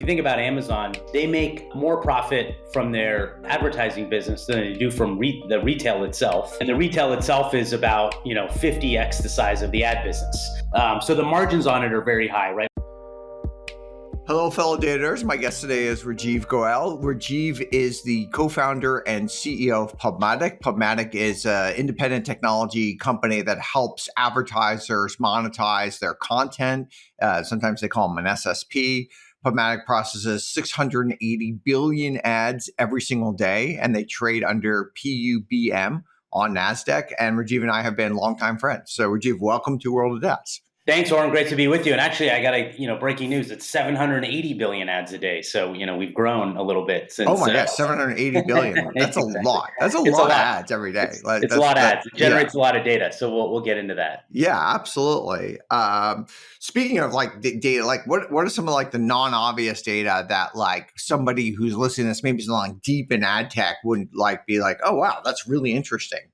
If you think about Amazon, they make more profit from their advertising business than they do from the retail itself. And the retail itself is about, 50x the size of the ad business. So the margins on it are very high, right? Hello, fellow daters. My guest today is Rajeev Goel. Rajeev is the co-founder and CEO of PubMatic. PubMatic is an independent technology company that helps advertisers monetize their content. Sometimes they call them an SSP. PubMatic processes 680 billion ads every single day, and they trade under PUBM on NASDAQ. And Rajeev and I have been longtime friends. So Rajeev, welcome to World of Dads. Thanks, Auren. Great to be with you. And actually, I got breaking news. It's 780 billion ads a day. So, we've grown a little bit since. Oh my gosh, 780 billion. That's Exactly. a lot. That's a lot of ads every day. It's a lot of ads. It generates a lot of data. So we'll get into that. Yeah, absolutely. Speaking of data, what are some of the non-obvious data that somebody who's listening to this, maybe is not deep in ad tech, wouldn't be like, oh wow, that's really interesting.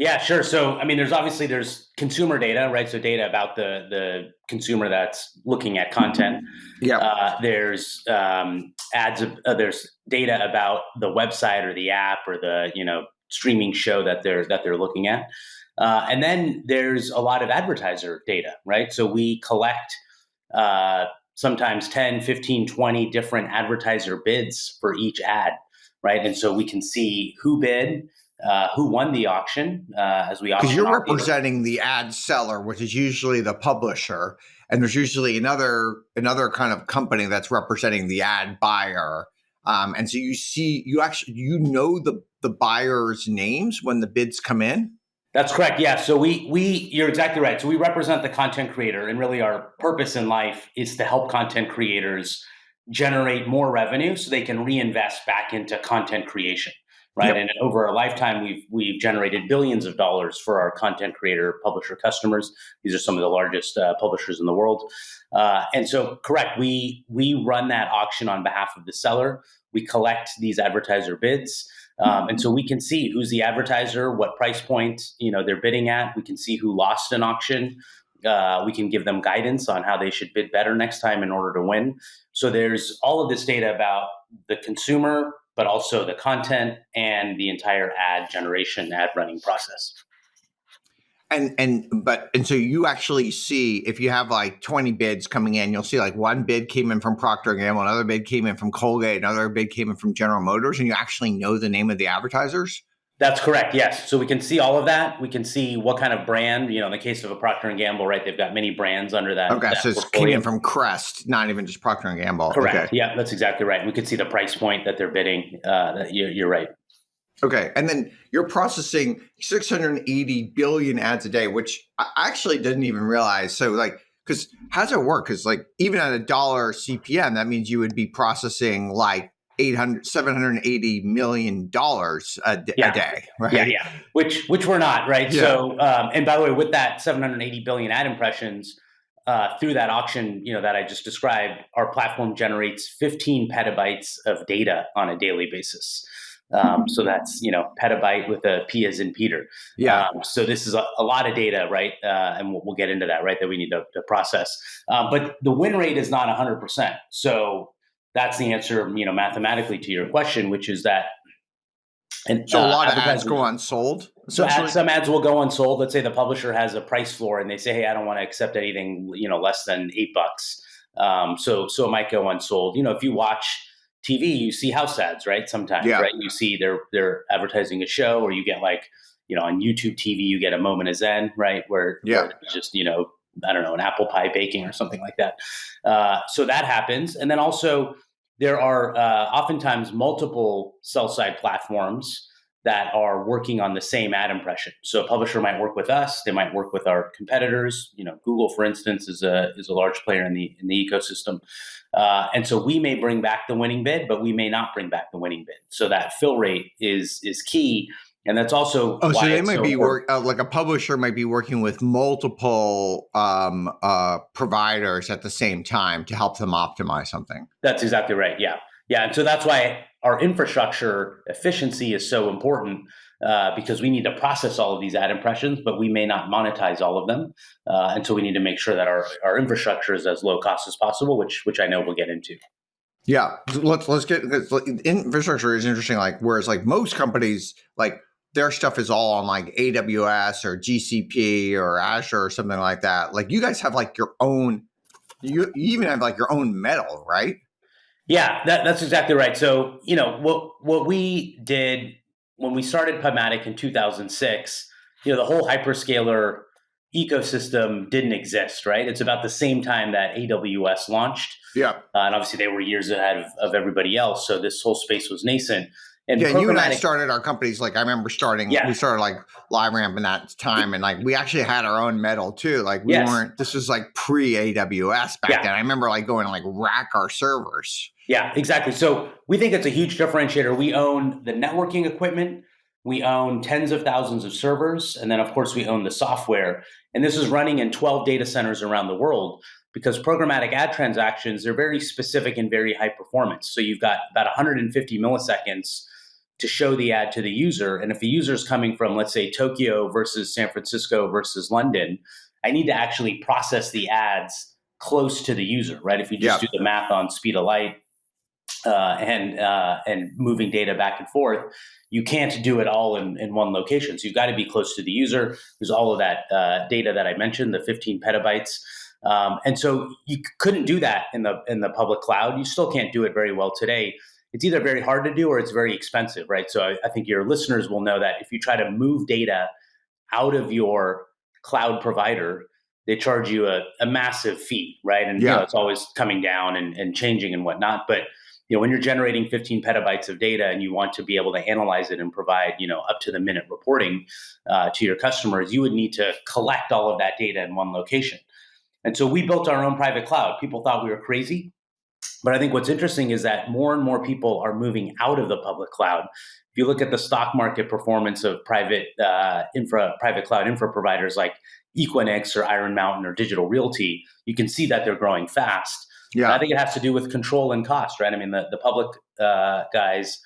Yeah, sure. So, there's consumer data, right? So data about the consumer that's looking at content. Yeah. There's ads. There's data about the website or the app or the streaming show that they're looking at. And then there's a lot of advertiser data, right? So we collect sometimes 10, 15, 20 different advertiser bids for each ad, right? And so we can see who bid, who won the auction as we auction. Because you're representing the ad seller, which is usually the publisher, and there's usually another kind of company that's representing the ad buyer. And so you know the buyer's names when the bids come in. That's correct. Yeah. So you're exactly right. So we represent the content creator, and really our purpose in life is to help content creators generate more revenue so they can reinvest back into content creation. Right. Yep. And over a lifetime, we've generated billions of dollars for our content creator publisher customers. These are some of the largest publishers in the world. And so, correct, we run that auction on behalf of the seller. We collect these advertiser bids. And so we can see who's the advertiser, what price point they're bidding at. We can see who lost an auction. We can give them guidance on how they should bid better next time in order to win. So there's all of this data about the consumer, but also the content and the entire ad generation, ad running process. And so you actually see, if you have 20 bids coming in, you'll see one bid came in from Procter & Gamble, another bid came in from Colgate, another bid came in from General Motors, and you actually know the name of the advertisers? That's correct. Yes. So we can see all of that. We can see what kind of brand, in the case of a Procter & Gamble, right? They've got many brands under that. Okay. So it came in from Crest, not even just Procter & Gamble. Correct. Okay. Yeah, that's exactly right. We could see the price point that they're bidding. You're right. Okay. And then you're processing 680 billion ads a day, which I actually didn't even realize. So because how does it work? Because even at $1 CPM, that means you would be processing $780 million a day, right? Yeah. Which we're not, right? Yeah. So, and by the way, with that 780 billion ad impressions, through that auction, that I just described, our platform generates 15 petabytes of data on a daily basis. So that's, petabyte with a P as in Peter. Yeah. So this is a lot of data, right? And we'll get into that, right? That we need to process. But the win rate is not 100%. So that's the answer, mathematically to your question, which is that. And so a lot of ads go unsold. So some ads will go unsold. Let's say the publisher has a price floor and they say, hey, I don't want to accept anything, less than $8. So it might go unsold. If you watch TV, you see house ads, right? Sometimes, right? You see they're advertising a show, or you get on YouTube TV, you get a moment of zen, right? Where it's just, I don't know, an apple pie baking or something like that. So that happens. And then also there are oftentimes multiple sell-side platforms that are working on the same ad impression. So a publisher might work with us. They might work with our competitors. Google, for instance, is a large player in the ecosystem. And so we may bring back the winning bid, but we may not bring back the winning bid. So that fill rate is key. And that's also so they might be a publisher might be working with multiple providers at the same time to help them optimize something. That's exactly right. Yeah. And so that's why our infrastructure efficiency is so important, because we need to process all of these ad impressions, but we may not monetize all of them. And so we need to make sure that our infrastructure is as low cost as possible, which I know we'll get into. Yeah, let's get, because infrastructure is interesting. Like, whereas like most companies, like their stuff is all on like AWS or GCP or Azure or something like that. Like you guys have like your own, you even have like your own metal, right? Yeah, that's exactly right. So, what we did when we started PubMatic in 2006, the whole hyperscaler ecosystem didn't exist, right? It's about the same time that AWS launched. Yeah. And obviously they were years ahead of everybody else. So this whole space was nascent. And Yeah, and you and I programmatic, started our companies. Like I remember we yeah, started like LiveRamp in that time, and like we actually had our own metal too. Like we yes, weren't. This was like pre AWS back yeah. then. I remember like going to like rack our servers. Yeah, exactly. So we think it's a huge differentiator. We own the networking equipment, we own tens of thousands of servers, and then, of course, we own the software. And this is running in 12 data centers around the world because programmatic ad transactions, they're very specific and very high performance. So you've got about 150 milliseconds to show the ad to the user. And if the user is coming from, let's say, Tokyo versus San Francisco versus London, I need to actually process the ads close to the user, right? If you just Yeah, do the math on speed of light, and moving data back and forth, you can't do it all in one location. So you've got to be close to the user. There's all of that data that I mentioned, the 15 petabytes, and so you couldn't do that in the public cloud. You still can't do it very well today. It's either very hard to do or it's very expensive, right? So I think your listeners will know that if you try to move data out of your cloud provider, they charge you a massive fee, right? And yeah. it's always coming down and changing and whatnot. But when you're generating 15 petabytes of data and you want to be able to analyze it and provide up to the minute reporting to your customers, you would need to collect all of that data in one location. And so we built our own private cloud. People thought we were crazy. But I think what's interesting is that more and more people are moving out of the public cloud. If you look at the stock market performance of private cloud infra providers like Equinix or Iron Mountain or Digital Realty, you can see that they're growing fast. And I Yeah, think it has to do with control and cost, right? I mean, the public guys,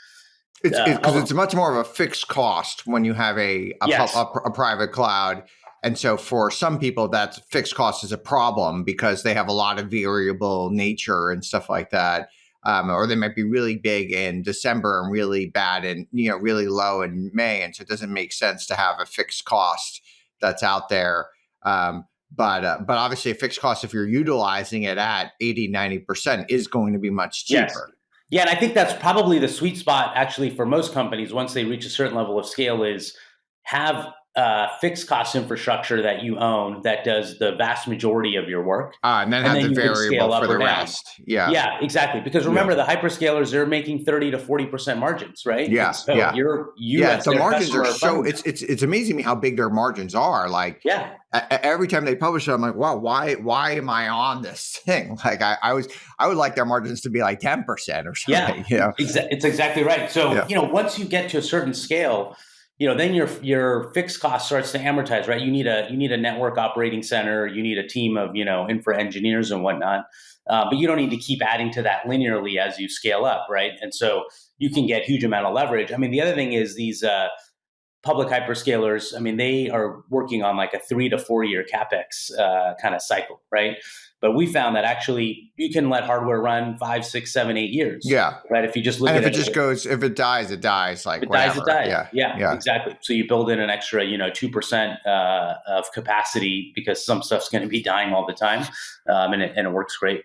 it's because public, it's much more of a fixed cost when you have yes, a private cloud, and so for some people, that fixed cost is a problem because they have a lot of variable nature and stuff like that. Or they might be really big in December and really bad and really low in May, and so it doesn't make sense to have a fixed cost that's out there. But obviously, a fixed cost, if you're utilizing it at 80-90%, is going to be much yes. cheaper. Yeah, and I think that's probably the sweet spot actually for most companies once they reach a certain level of scale is have fixed cost infrastructure that you own that does the vast majority of your work, And then and have then the you can variable scale for up the or down. rest. Yeah. Yeah, exactly. Because Yeah. remember, the hyperscalers, they're making 30 to 40% margins, right? And Yeah. so Yeah. you Yeah. as The their margins are customer are so funding that. it's amazing me how big their margins are. Like Yeah, every time they publish it, I'm like, wow, why am I on this thing? Like I would like their margins to be like 10% or yeah, something. You know? it's exactly right. So, Yeah. once you get to a certain scale, then your fixed cost starts to amortize, right? You need a network operating center, you need a team of, infra engineers and whatnot. But you don't need to keep adding to that linearly as you scale up, right? And so you can get huge amount of leverage. I mean, the other thing is these public hyperscalers, I mean, they are working on like a 3 to 4 year capex kind of cycle, right? But we found that actually you can let hardware run 5, 6, 7, 8 years, Yeah. right? If you just look And at if it it, just goes, if it dies, it dies. if Like it dies, it whatever. dies. Yeah. Yeah, Yeah. exactly. So you build in an extra, 2% of capacity because some stuff's going to be dying all the time, and it works great.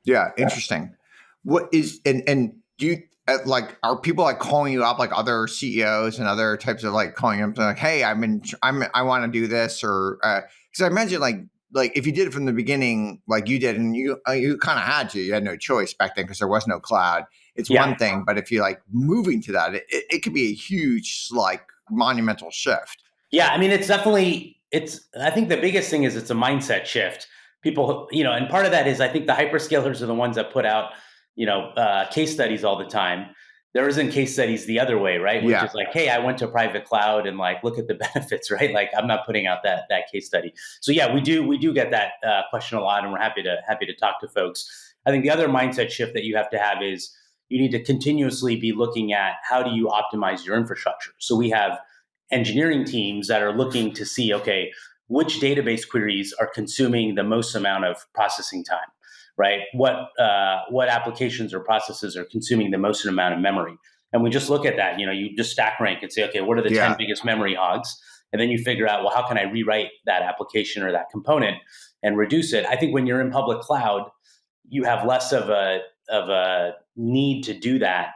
Yeah, interesting. What is and do you like are people like calling you up like other CEOs and other types of like calling them like, hey, I want to do this or because I imagine like if you did it from the beginning like you did and you kind of had to you had no choice back then because there was no cloud. It's Yeah, one thing, but if you like moving to that, it could be a huge like monumental shift. yeah. I mean, it's definitely it's. I think the biggest thing is it's a mindset shift. People, and part of that is I think the hyperscalers are the ones that put out, case studies all the time. There isn't case studies the other way, right? Which Yeah, is like, hey, I went to private cloud and like look at the benefits, right? Like I'm not putting out that case study. So yeah, we do get that question a lot, and we're happy to talk to folks. I think the other mindset shift that you have to have is you need to continuously be looking at how do you optimize your infrastructure. So we have engineering teams that are looking to see, okay, which database queries are consuming the most amount of processing time, right? What applications or processes are consuming the most amount of memory? And we just look at that. You just stack rank and say, okay, what are the 10 Yeah. biggest memory hogs? And then you figure out, well, how can I rewrite that application or that component and reduce it? I think when you're in public cloud, you have less of a need to do that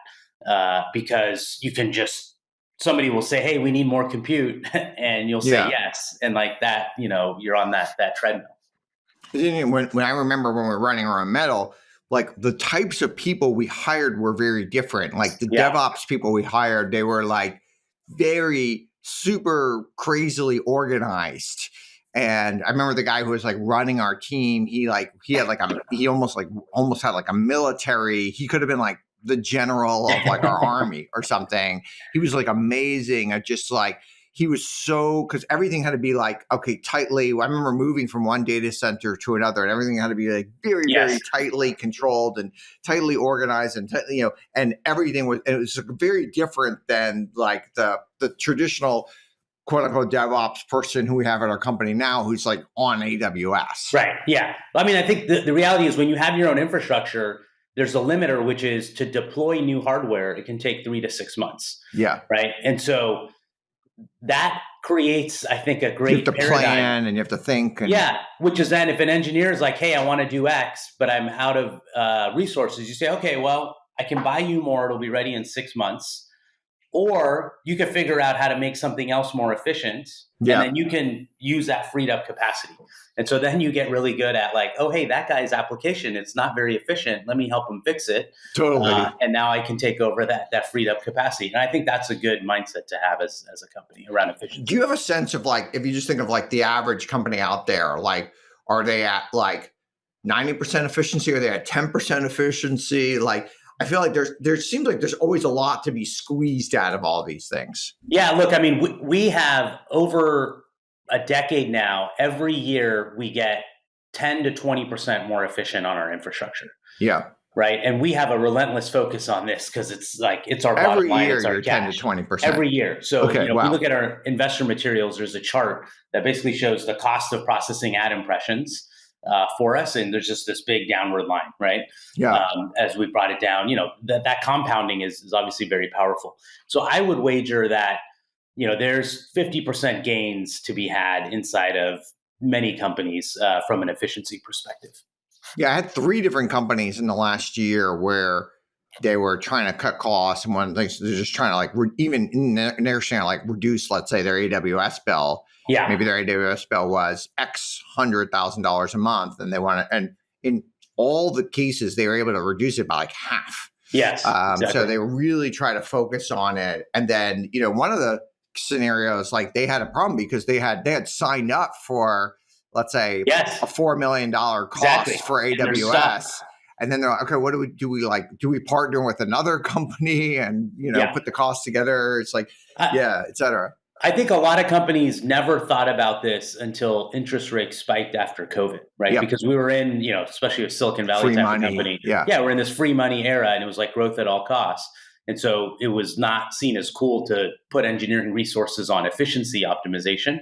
because you can just somebody will say, hey, we need more compute, and you'll say Yeah. yes, and like that, you're on that treadmill. When I remember when we were running around Metal, like the types of people we hired were very different. Like the Yeah. DevOps people we hired, they were like very super crazily organized. And I remember the guy who was like running our team. He almost had like a military. He could have been like the general of like our army or something. He was like amazing at just like he was so because everything had to be like okay tightly. I remember moving from one data center to another, and everything had to be like very Yes. very tightly controlled and tightly organized, and and everything was. And it was very different than like the traditional quote unquote DevOps person who we have at our company now, who's like on AWS. Right. Yeah. I mean, I think the reality is when you have your own infrastructure, there's a limiter, which is to deploy new hardware. It can take 3 to 6 months. Yeah. Right. And so that creates, I think, a great You have to paradigm. plan and you have to think. And, yeah, which is then if an engineer is like, hey, I want to do X, but I'm out of resources, you say, okay, well, I can buy you more. It'll be ready in 6 months. Or you can figure out how to make something else more efficient. Yeah. And then you can use that freed up capacity. And so then you get really good at like, oh, hey, that guy's application, it's not very efficient. Let me help him fix it. Totally. And now I can take over that freed up capacity. And I think that's a good mindset to have as a company around efficiency. Do you have a sense of like, if you just think of like the average company out there, like, are they at like 90% efficiency? Are they at 10% efficiency? Like, I feel like there seems like there's always a lot to be squeezed out of all these things. Yeah, look, I mean, we have over a decade now, every year we get 10 to 20% more efficient on our infrastructure. Yeah. Right. And we have a relentless focus on this because it's our bottom Every line. year It's our you're cash. 10 to 20%. Every year. So, Okay, if you look at our investor materials, there's a chart that basically shows the cost of processing ad impressions for us. And there's just this big downward line, right? Yeah. As we brought it down, that compounding is obviously very powerful. So I would wager that, there's 50% gains to be had inside of many companies from an efficiency perspective. Yeah, I had 3 different companies in the last year where they were trying to cut costs, and one they're just trying to like even they're trying to like reduce, let's say, their AWS bill. Yeah, maybe their AWS bill was X $100,000 a month, and they want to. And in all the cases, they were able to reduce it by like half. Yes, exactly. So they really try to focus on it. And then one of the scenarios, like they had a problem because they had signed up for, let's say, yes, a $4 million cost for AWS. And then they're like, okay, what do we partner with another company and, put the cost together? It's like, et cetera. I think a lot of companies never thought about this until interest rates spiked after COVID, right? Yep. Because we were in, especially with Silicon Valley type of company. Yeah, we're in this free money era, and it was like growth at all costs. And so it was not seen as cool to put engineering resources on efficiency optimization.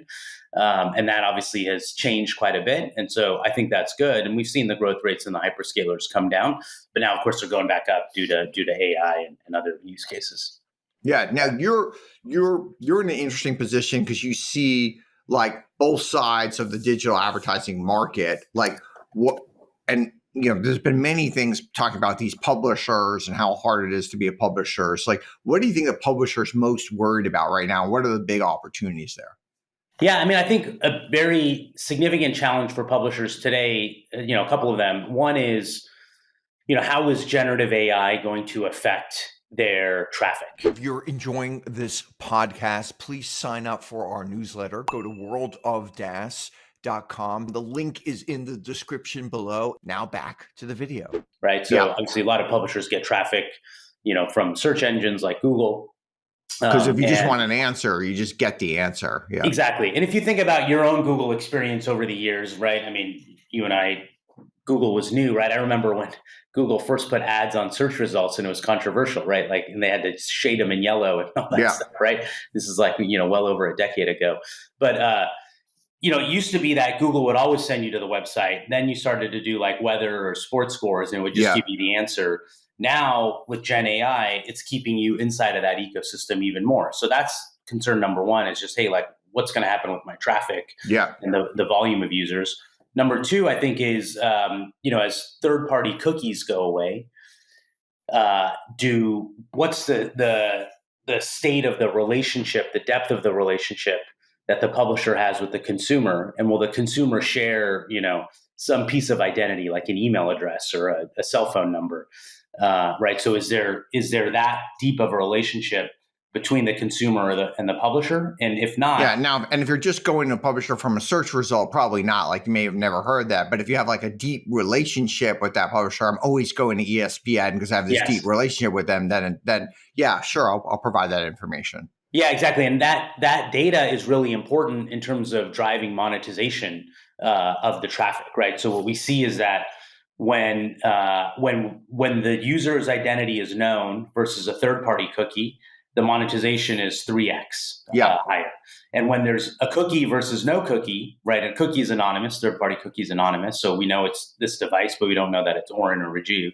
And that obviously has changed quite a bit. And so I think that's good. And we've seen the growth rates in the hyperscalers come down. But now, of course, they're going back up due to AI and other use cases. Yeah. Now you're in an interesting position because you see like both sides of the digital advertising market. Like what, and there's been many things talking about these publishers and how hard it is to be a publisher. It's like, what do you think the publisher's most worried about right now? What are the big opportunities there? Yeah, I mean, I think a very significant challenge for publishers today, a couple of them. One is, how is generative AI going to affect their traffic? If you're enjoying this podcast, please sign up for our newsletter. Go to worldofdas.com. The link is in the description below. Now back to the video. Right. So obviously a lot of publishers get traffic, from search engines like Google. Because if you just want an answer, you just get the answer. Yeah, exactly. And if you think about your own Google experience over the years, right? I mean, you and I, Google was new, right? I remember when Google first put ads on search results and it was controversial, right? Like, and they had to shade them in yellow and all that stuff, right? This is like, well over a decade ago. But it used to be that Google would always send you to the website. Then you started to do like weather or sports scores and it would just Yeah. give you the answer. Now with Gen AI, it's keeping you inside of that ecosystem even more. So that's concern number one, is just, hey, like what's going to happen with my traffic Yeah. and the volume of users. Number two, I think is, as third party cookies go away, what's the state of the relationship, the depth of the relationship that the publisher has with the consumer, and will the consumer share, some piece of identity like an email address or a cell phone number, right? So is there that deep of a relationship between the consumer and the publisher? And if Yeah. not, Now, and if you're just going to a publisher from a search result, probably not. Like you may have never heard that. But if you have like a deep relationship with that publisher, I'm always going to ESPN because I have this deep yes. relationship with them. Then yeah, sure, I'll provide that information. Yeah, exactly. And that data is really important in terms of driving monetization of the traffic, right? So what we see is that when the user's identity is known versus a third party cookie, the monetization is 3x Yeah. higher. And when there's a cookie versus no cookie, right? A cookie is anonymous, third party cookie is anonymous, so we know it's this device, but we don't know that it's Auren or Rajeev.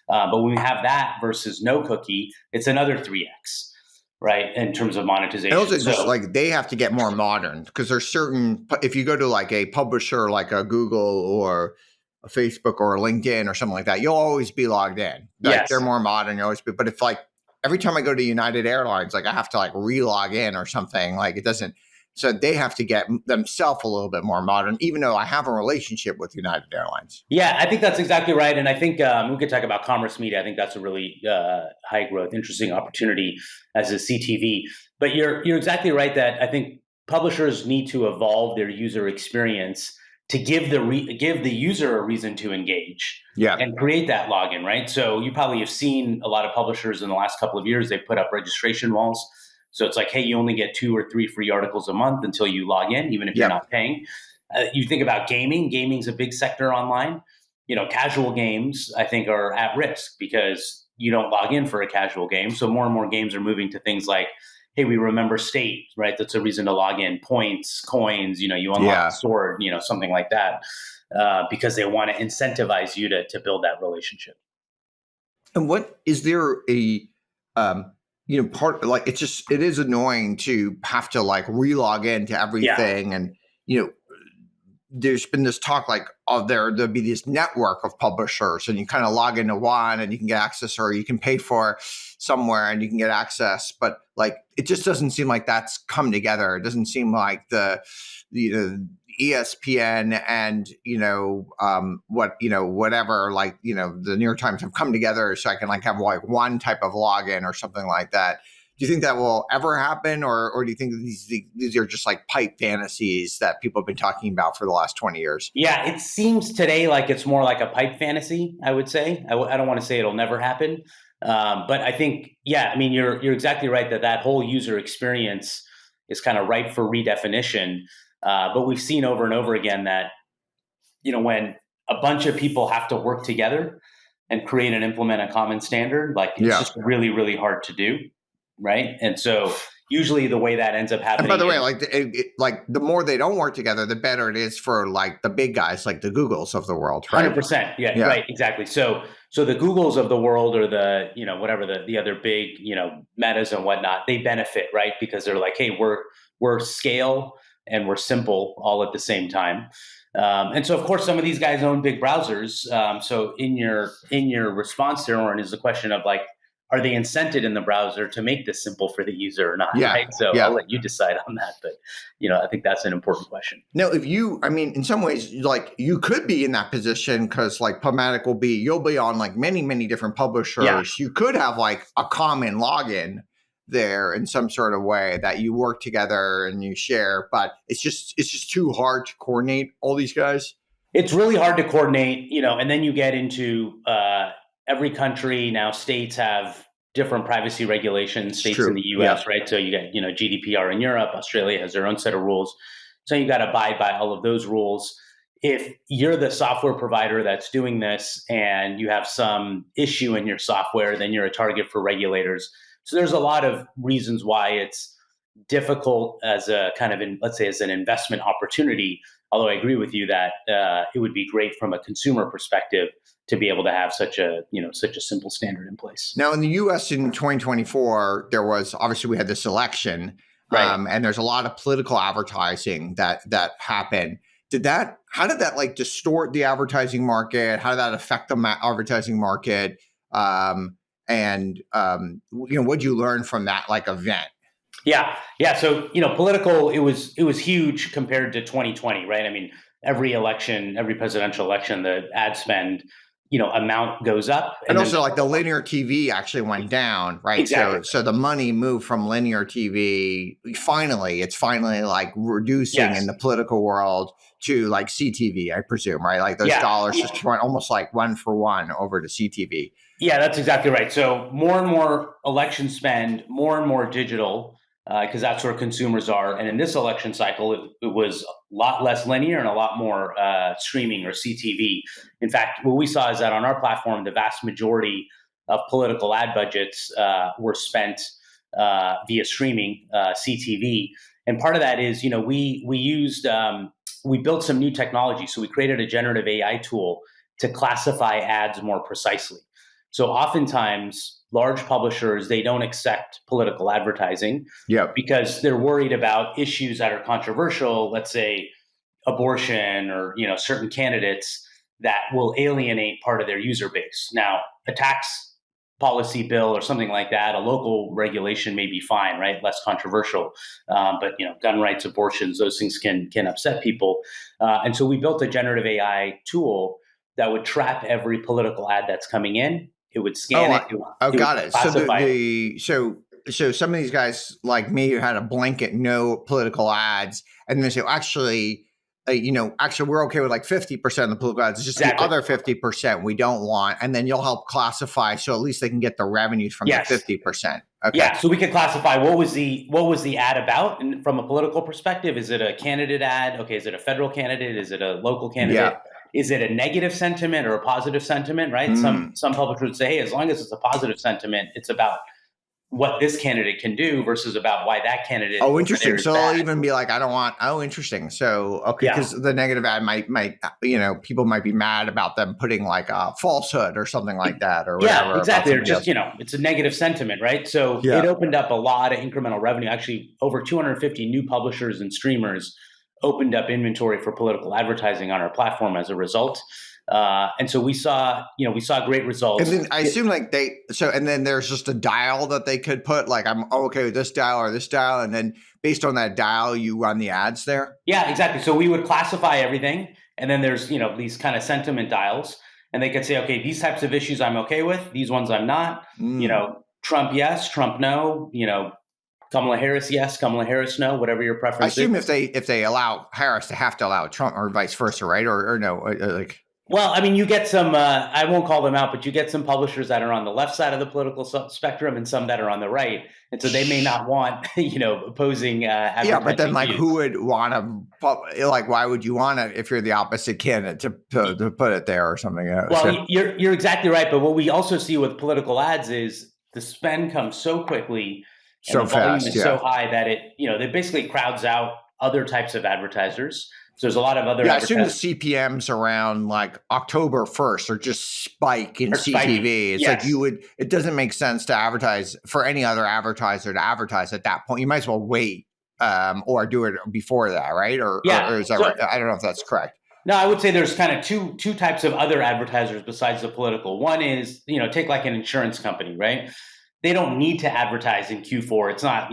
But when we have that versus no cookie, it's another 3x, right, in terms of And monetization. also just So like they have to get more modern because there's certain, if you go to like a publisher like a Google or a Facebook or a LinkedIn or something like that, you'll always be logged in. Like they're yes, more modern, you always be. But if like every time I go to United Airlines, like I have to like re-log in or something, like it doesn't. So they have to get themselves a little bit more modern, even though I have a relationship with United Airlines. yeah, I think that's exactly right. And I think we could talk about commerce media. I think that's a really high growth, interesting opportunity as a CTV. But you're exactly right that I think publishers need to evolve their user experience to give the user a reason to engage Yeah. and create that login, right? So you probably have seen a lot of publishers in the last couple of years. They put up registration walls. So it's like, hey, you only get 2 or 3 free articles a month until you log in, even if you're Yep. not paying. You think about gaming. Gaming's a big sector online. Casual games, I think, are at risk because you don't log in for a casual game. So more and more games are moving to things like, hey, we remember state, right? That's a reason to log in. Points, coins, you unlock the Yeah. sword, something like that, because they want to incentivize you to build that relationship. And what is there a part like it is annoying to have to like re-log into Yeah. everything and you know there's been this talk like there'll be this network of publishers and you kind of log into one and you can get access or you can pay for somewhere and you can get access, but like it just doesn't seem like that's come together. It doesn't seem like the ESPN and whatever, like the New York Times have come together so I can like have like one type of login or something like that. Do you think that will ever happen, or do you think that these are just like pipe fantasies that people have been talking about for the last 20 years? Yeah, it seems today like it's more like a pipe fantasy, I would say. I don't want to say it'll never happen. But I think, yeah, I mean, you're exactly right that whole user experience is kind of ripe for redefinition. But we've seen over and over again that, when a bunch of people have to work together and create and implement a common standard, like it's Yeah. just really, really hard to do, right? And so usually the way that ends up And by happening the way, is like like the more they don't work together, the better it is for like the big guys, like the Googles of the world, right? 100%. Yeah, Yeah. right, exactly. So the Googles of the world, or the, whatever the other big, Metas and whatnot, they benefit, right? Because they're like, hey, we're scale and we're simple all at the same time. And so of course some of these guys own big browsers. So in your response there, Oren, is the question of like, are they incented in the browser to make this simple for the user or not? Yeah. Right. So I'll Yeah. let you decide on that. But I think that's an important question. Now, I mean, in some ways, like you could be in that position because like PubMatic you'll be on like many, many different Yeah. publishers. You could have like a common login there in some sort of way that you work together and you share, but it's just too hard to coordinate all these guys. It's really hard to coordinate, and then you get into every country now. States have different privacy regulations. It's States in the true. Yeah. U.S., right? So you get GDPR in Europe. Australia has their own set of rules. So you got to abide by all of those rules. If you're the software provider that's doing this and you have some issue in your software, then you're a target for regulators. So there's a lot of reasons why it's difficult as a kind of, let's say, as an investment opportunity. Although I agree with you that it would be great from a consumer perspective to be able to have such a simple standard in place. Now, in the U.S. in 2024, there was obviously we had this election, Right. and there's a lot of political advertising that happened. How did that like distort the advertising market? How did that affect the advertising market? What'd you learn from that like event? Yeah. So political, it was huge compared to 2020, right? I mean, every election, every presidential election, the ad spend amount goes up, and also like the linear TV actually went down, right? Exactly. So the money moved from linear TV. It's finally like reducing in the political world to like CTV, I presume, right? Like those dollars just went almost like 1 for 1 over to CTV. Yeah, that's exactly right. So more and more election spend, more and more digital, because that's where consumers are. And in this election cycle, it was a lot less linear and a lot more streaming or CTV. In fact, what we saw is that on our platform, the vast majority of political ad budgets were spent via streaming, CTV. And part of that is, we built some new technology. So we created a generative AI tool to classify ads more precisely. So oftentimes, large publishers, they don't accept political advertising because they're worried about issues that are controversial, let's say abortion or certain candidates that will alienate part of their user base. Now, a tax policy bill or something like that, a local regulation may be fine, right? Less controversial. But gun rights, abortions, those things can upset people. And so we built a generative AI tool that would trap every political ad that's coming in. It would scan it. Got it. So some of these guys like me who had a blanket no political ads, and they say, actually, we're okay with like 50% of the political ads. It's just the other 50% we don't want, and then you'll help classify so at least they can get the revenues from the 50%. Okay. Yeah, so we can classify what was the ad about, and from a political perspective, is it a candidate ad? Okay, is it a federal candidate? Is it a local candidate? Yeah. Is it a negative sentiment or a positive sentiment, right? Some publishers would say, hey, as long as it's a positive sentiment, it's about what this candidate can do versus about why that candidate. Oh, interesting. So I'll even be like, I don't want. Oh, interesting. So okay, because the negative ad might people might be mad about them putting like a falsehood or something like that or whatever. Yeah, exactly. Or just it's a negative sentiment, right? So it opened up a lot of incremental revenue. Actually, over 250 new publishers and streamers opened up inventory for political advertising on our platform as a result. And so we saw great results. And then I assume and then there's just a dial that they could put like, I'm okay with this dial or this dial. And then based on that dial, you run the ads there. Yeah, exactly. So we would classify everything. And then there's, these kind of sentiment dials, and they could say, okay, these types of issues I'm okay with, these ones I'm not, Trump, yes, Trump, no, Kamala Harris, yes. Kamala Harris, no. Whatever your preference. I assume if they allow Harris, they have to allow Trump, or vice versa, right? Or no, like. Well, I mean, you get some. I won't call them out, but you get some publishers that are on the left side of the political spectrum, and some that are on the right, and so they may not want opposing. Yeah, but then like, who would want to? Like, why would you want to if you're the opposite candidate to put it there or something? Well, you're exactly right, but what we also see with political ads is the spend comes so quickly. And so the volume fast, is so high that it basically crowds out other types of advertisers. So there's a lot of other. Yeah, I assume the CPMs around like October 1st are just spike in CTV. It's like it doesn't make sense to advertise for any other advertiser to advertise at that point. You might as well wait or do it before that, right? Or is that right? I don't know if that's correct. No, I would say there's kind of two types of other advertisers besides the political. One is, take like an insurance company, right? They don't need to advertise in Q4. It's not,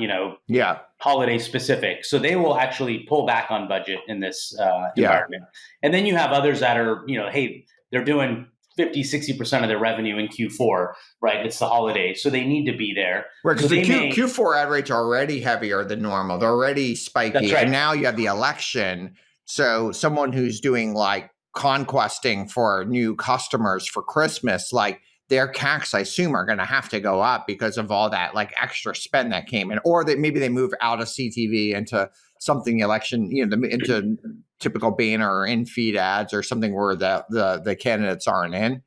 holiday specific. So they will actually pull back on budget in this environment. And then you have others that are, hey, they're doing 50, 60% of their revenue in Q4, right? It's the holidays. So they need to be there. Right, because the Q4 ad rates are already heavier than normal. They're already spiky. That's right. And now you have the election. So someone who's doing like conquesting for new customers for Christmas, like, their CACs, I assume, are going to have to go up because of all that like extra spend that came in, or that maybe they move out of CTV into something election, into typical banner or in-feed ads or something where the candidates aren't in.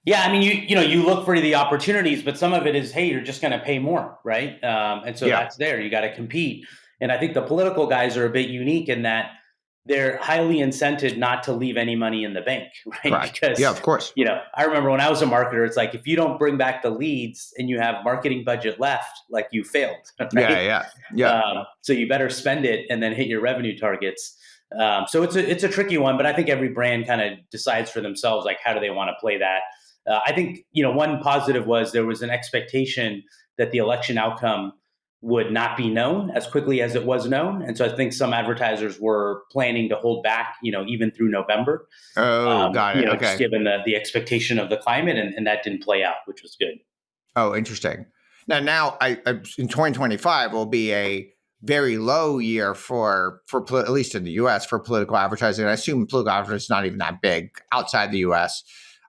Yeah, I mean, you look for the opportunities, but some of it is, hey, you're just going to pay more, right? And so Yeah. that's there. You got to compete. And I think the political guys are a bit unique in that they're highly incented not to leave any money in the bank, right? Correct. Yeah, Because of course. I remember when I was a marketer, it's like if you don't bring back the leads and you have marketing budget left, like you failed, Yeah, right? yeah, yeah. So you better spend it and then hit your revenue targets. So it's a tricky one, but I think every brand kind of decides for themselves, like how do they want to play that. I think one positive was there was an expectation that the election outcome would not be known as quickly as it was known, and so I think some advertisers were planning to hold back, even through November, Oh, got it. just Okay. given the expectation of the climate, and that didn't play out, which was good. Oh, interesting. Now, I in 2025 will be a very low year at least in the U.S. for political advertising. I assume political advertising is not even that big outside the U.S.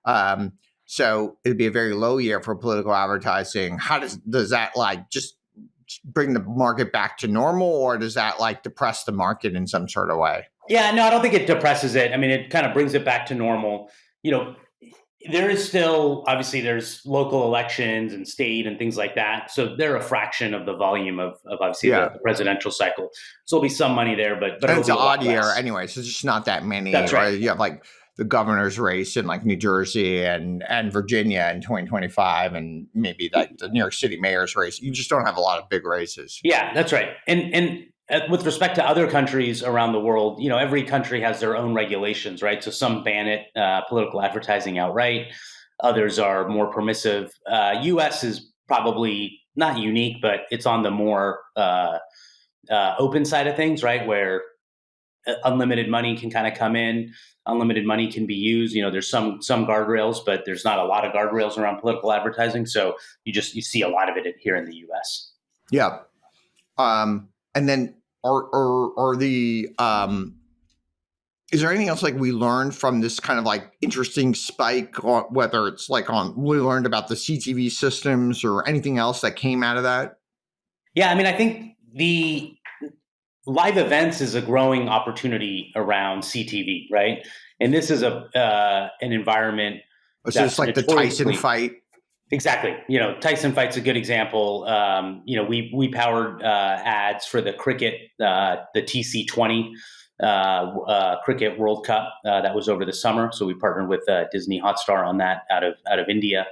Um, so it'd be a very low year for political advertising. How does that like just bring the market back to normal, or does that like depress the market in some sort of way? Yeah, no, I don't think it depresses it. I mean, it kind of brings it back to normal. You know, there is still obviously there's local elections and state and things like that. So they're a fraction of the volume of obviously Yeah. the presidential cycle. So there'll be some money there, but And it'll it's be an a lot odd year less. anyway, so it's just not that many, That's right. right? You have like the governor's race in like New Jersey and Virginia in 2025, and maybe like the New York City mayor's race. You just don't have a lot of big races. Yeah, that's right. And with respect to other countries around the world, every country has their own regulations, right? So some ban it, political advertising outright. Others are more permissive. U.S. is probably not unique, but it's on the more open side of things, right? Where unlimited money can kind of come in, unlimited money can be used. There's some guardrails, but there's not a lot of guardrails around political advertising. So you see a lot of it here in the U.S. Yeah. And then are the is there anything else like we learned from this kind of like interesting spike, or whether it's like we learned about the CTV systems or anything else that came out of that? Yeah, I mean, I think the live events is a growing opportunity around CTV, right? And this is an environment So it's that's like the Tyson notoriously fight. exactly. Tyson fight's a good example. We powered ads for the cricket, the TC20 cricket World Cup that was over the summer. So we partnered with Disney Hotstar on that out of India.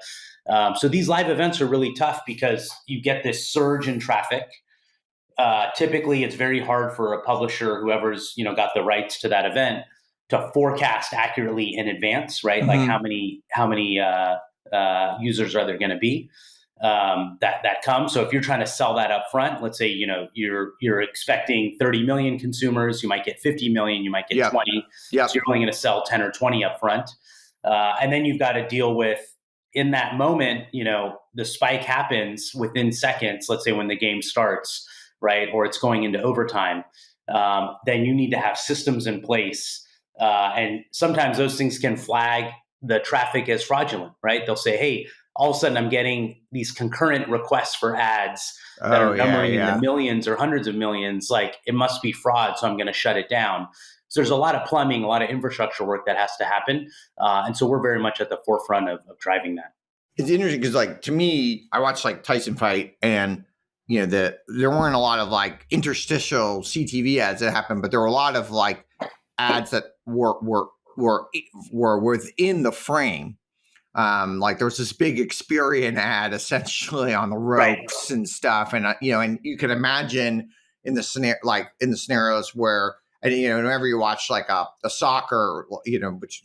So these live events are really tough because you get this surge in traffic. Typically, it's very hard for a publisher, whoever's got the rights to that event, to forecast accurately in advance, right? Like Mm-hmm. how many users are there going to be that come. So if you're trying to sell that up front, let's say you're expecting 30 million consumers, you might get 50 million, you might get Yep. 20. So Yep. you're only going to sell 10 or 20 up front, and then you've got to deal with in that moment. The spike happens within seconds. Let's say when the game starts, right, or it's going into overtime. Then you need to have systems in place, and sometimes those things can flag the traffic as fraudulent, right? They'll say, hey, all of a sudden I'm getting these concurrent requests for ads that Oh are yeah, numbering in the yeah. millions or hundreds of millions. Like it must be fraud, so I'm going to shut it down. So there's a lot of plumbing, a lot of infrastructure work that has to happen, and so we're very much at the forefront of driving that. It's interesting because, like, to me, I watched like Tyson fight, and there weren't a lot of like interstitial CTV ads that happened, but there were a lot of like ads that were within the frame. Like there was this big Experian ad essentially on the Right. ropes and stuff, and and you can imagine in the scenarios where, and whenever you watch like a soccer, which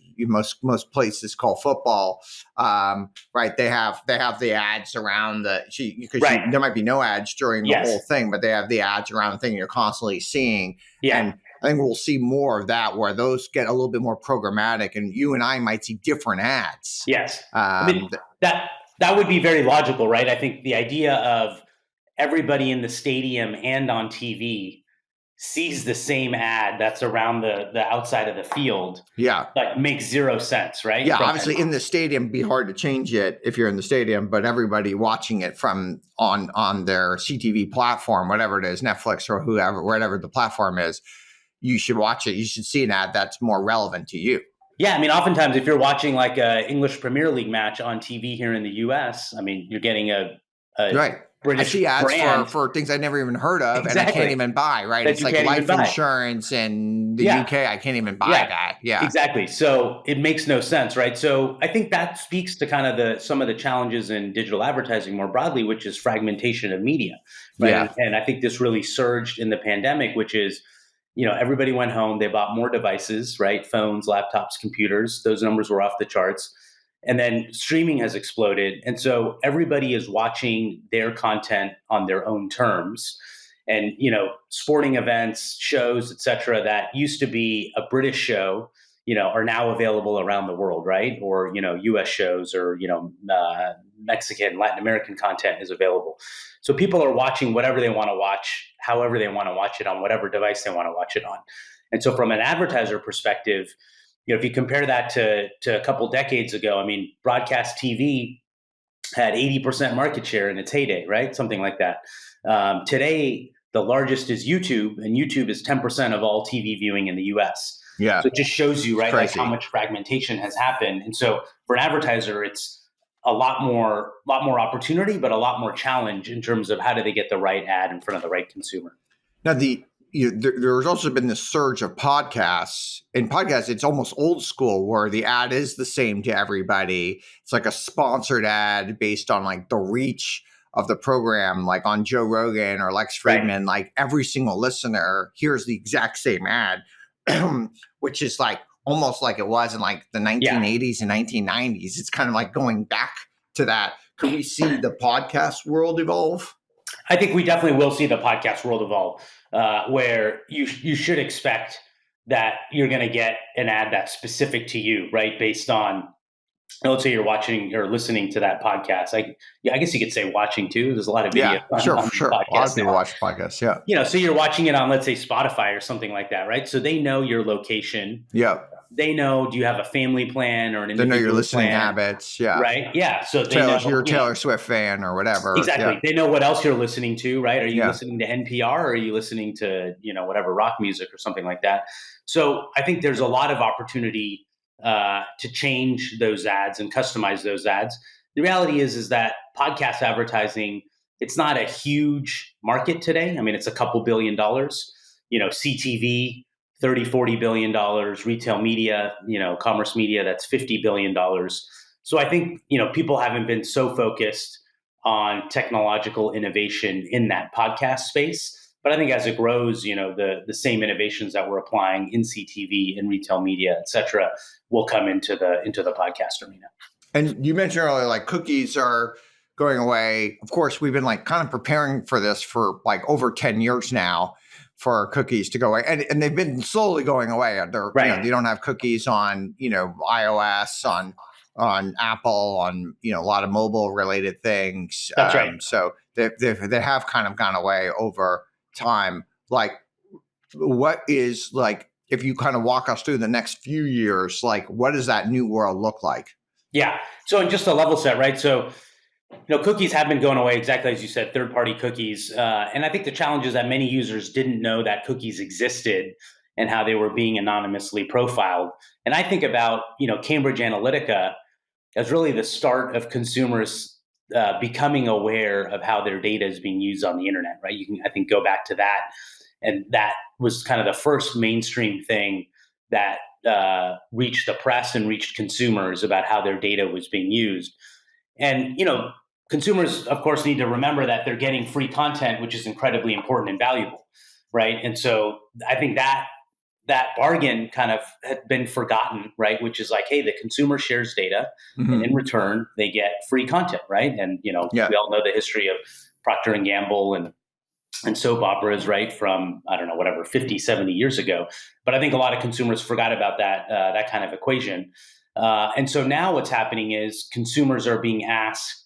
most places call football, right? They have the ads around because Right. there might be no ads during the Yes. whole thing, but they have the ads around the thing you're constantly seeing, Yeah. and I think we'll see more of that where those get a little bit more programmatic, and you and I might see different ads. Yes. I mean, that would be very logical, right? I think the idea of everybody in the stadium and on TV sees the same ad that's around the outside of the field, Yeah. like makes zero sense, right? Yeah, obviously in the stadium, it'd be hard to change it if you're in the stadium, but everybody watching it from on their CTV platform, whatever it is, Netflix or whoever, whatever the platform is, you should watch it. You should see an ad that's more relevant to you. Yeah, I mean, oftentimes if you're watching like a English Premier League match on TV here in the US, I mean, you're getting a Right. I British see ads brand. for things I never even heard of and I can't Exactly. even buy, right? That It's you like can't even life buy. insurance in the Yeah. UK. I can't even buy Yeah. that. Yeah. Exactly. So it makes no sense, right? So I think that speaks to kind of some of the challenges in digital advertising more broadly, which is fragmentation of media, right? Yeah. And I think this really surged in the pandemic, which is, everybody went home, they bought more devices, right? Phones, laptops, computers. Those numbers were off the charts. And then streaming has exploded. And so everybody is watching their content on their own terms. And, sporting events, shows, et cetera, that used to be a British show, are now available around the world, right? Or, US shows or, Mexican, Latin American content is available. So people are watching whatever they want to watch, however they want to watch it on whatever device they want to watch it on. And so from an advertiser perspective, if you compare that to a couple decades ago, I mean, broadcast TV had 80% market share in its heyday, right? Something like that. Today, the largest is YouTube, and YouTube is 10% of all TV viewing in the US. Yeah. So it just shows you, It's right, like how crazy. much fragmentation has happened. And so for an advertiser, it's a lot more opportunity, but a lot more challenge in terms of how do they get the right ad in front of the right consumer. Now, there's also been this surge of podcasts. In podcasts, it's almost old school where the ad is the same to everybody. It's like a sponsored ad based on like the reach of the program, like on Joe Rogan or Lex Right. Friedman. Like every single listener hears the exact same ad, which is like almost like it was in like the 1980s and 1990s. It's kind of like going back to that. Could we see the podcast world evolve? I think we definitely will see the podcast world evolve, where you should expect that you're going to get an ad that's specific to you, right? Based on, let's say you're watching or listening to that podcast. I guess you could say watching too. There's a lot of video Yeah, sure, on for sure. A lot podcasts of people now. watch podcasts. Yeah. So you're watching it on, let's say, Spotify or something like that, right? So they know your location. Yeah. They know, do you have a family plan or an They know your individual listening plan, habits. Yeah. right? Yeah. So they know, You're a Taylor Swift fan or whatever. exactly. Yeah. They know what else you're listening to, right? Are you Yeah. listening to NPR or are you listening to, whatever rock music or something like that? So I think there's a lot of opportunity to change those ads and customize those ads. The reality is that podcast advertising, it's not a huge market today. I mean, it's a couple $1 billion, CTV, 30, $40 billion, retail media, commerce media, that's $50 billion. So I think, people haven't been so focused on technological innovation in that podcast space. But I think as it grows, the same innovations that we're applying in CTV, in retail media, et cetera, will come into the podcast arena. And you mentioned earlier, like cookies are going away. Of course, we've been like kind of preparing for this for like over 10 years now for cookies to go away. And they've been slowly going away. Right. They don't have cookies on, iOS, on Apple, on, a lot of mobile related things. That's right. So they have kind of gone away over time. Like, what is like, if you kind of walk us through the next few years, like what does that new world look like? Yeah. So in just a level set, right? So, cookies have been going away, exactly as you said, third-party cookies. And I think the challenge is that many users didn't know that cookies existed and how they were being anonymously profiled. And I think about, Cambridge Analytica as really the start of consumers becoming aware of how their data is being used on the internet, right? You can, I think, go back to that. And that was kind of the first mainstream thing that reached the press and reached consumers about how their data was being used. And, consumers, of course, need to remember that they're getting free content, which is incredibly important and valuable, right? And so I think that bargain kind of had been forgotten, right? Which is like, hey, the consumer shares data, and in return, they get free content, right? And we all know the history of Procter and Gamble and soap operas, right, from, I don't know, whatever, 50, 70 years ago. But I think a lot of consumers forgot about that kind of equation. And so now what's happening is consumers are being asked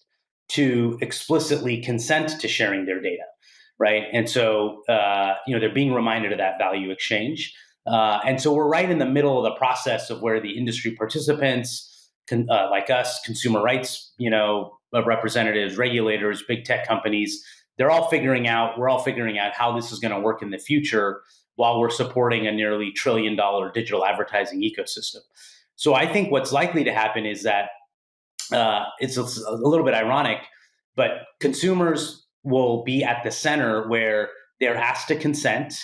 to explicitly consent to sharing their data, right? And so, they're being reminded of that value exchange. And so we're right in the middle of the process of where the industry participants, like us, consumer rights, representatives, regulators, big tech companies, we're all figuring out how this is going to work in the future while we're supporting a nearly $1 trillion digital advertising ecosystem. So I think what's likely to happen is that it's a little bit ironic, but consumers will be at the center where they're asked to consent,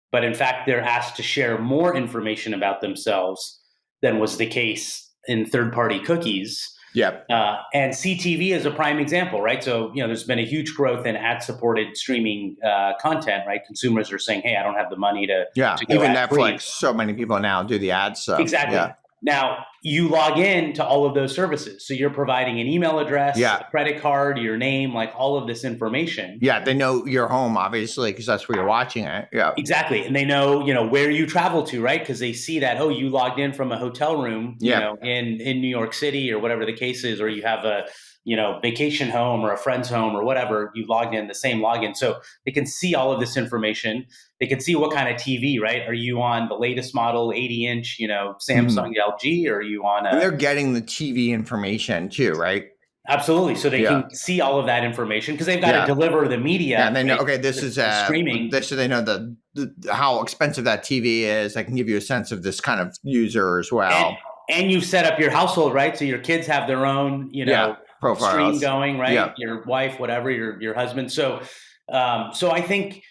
but in fact, they're asked to share more information about themselves than was the case in third-party cookies. Yep. And CTV is a prime example, right? So, there's been a huge growth in ad-supported streaming content, right? Consumers are saying, "Hey, I don't have the money to go even ad-free." Netflix. So many people now do the ad stuff. Exactly. Yeah. Now, you log in to all of those services. So you're providing an email address, a credit card, your name, like all of this information. Yeah, they know your home, obviously, because that's where you're watching it. Yeah. Exactly. And they know, where you travel to, right? Because they see that, you logged in from a hotel room, in New York City or whatever the case is, or you have a, vacation home or a friend's home or whatever, you logged in the same login. So they can see all of this information. They can see what kind of TV, right? Are you on the latest model, 80-inch, Samsung LG, or are you on and they're getting the TV information too, right? Absolutely. So they can see all of that information because they've got to deliver the media. And they know, okay, this is streaming. So they know the how expensive that TV is. I can give you a sense of this kind of user as well. And you've set up your household, right? So your kids have their own, profiles. Stream going, right? Yeah. Your wife, whatever, your husband. So I think,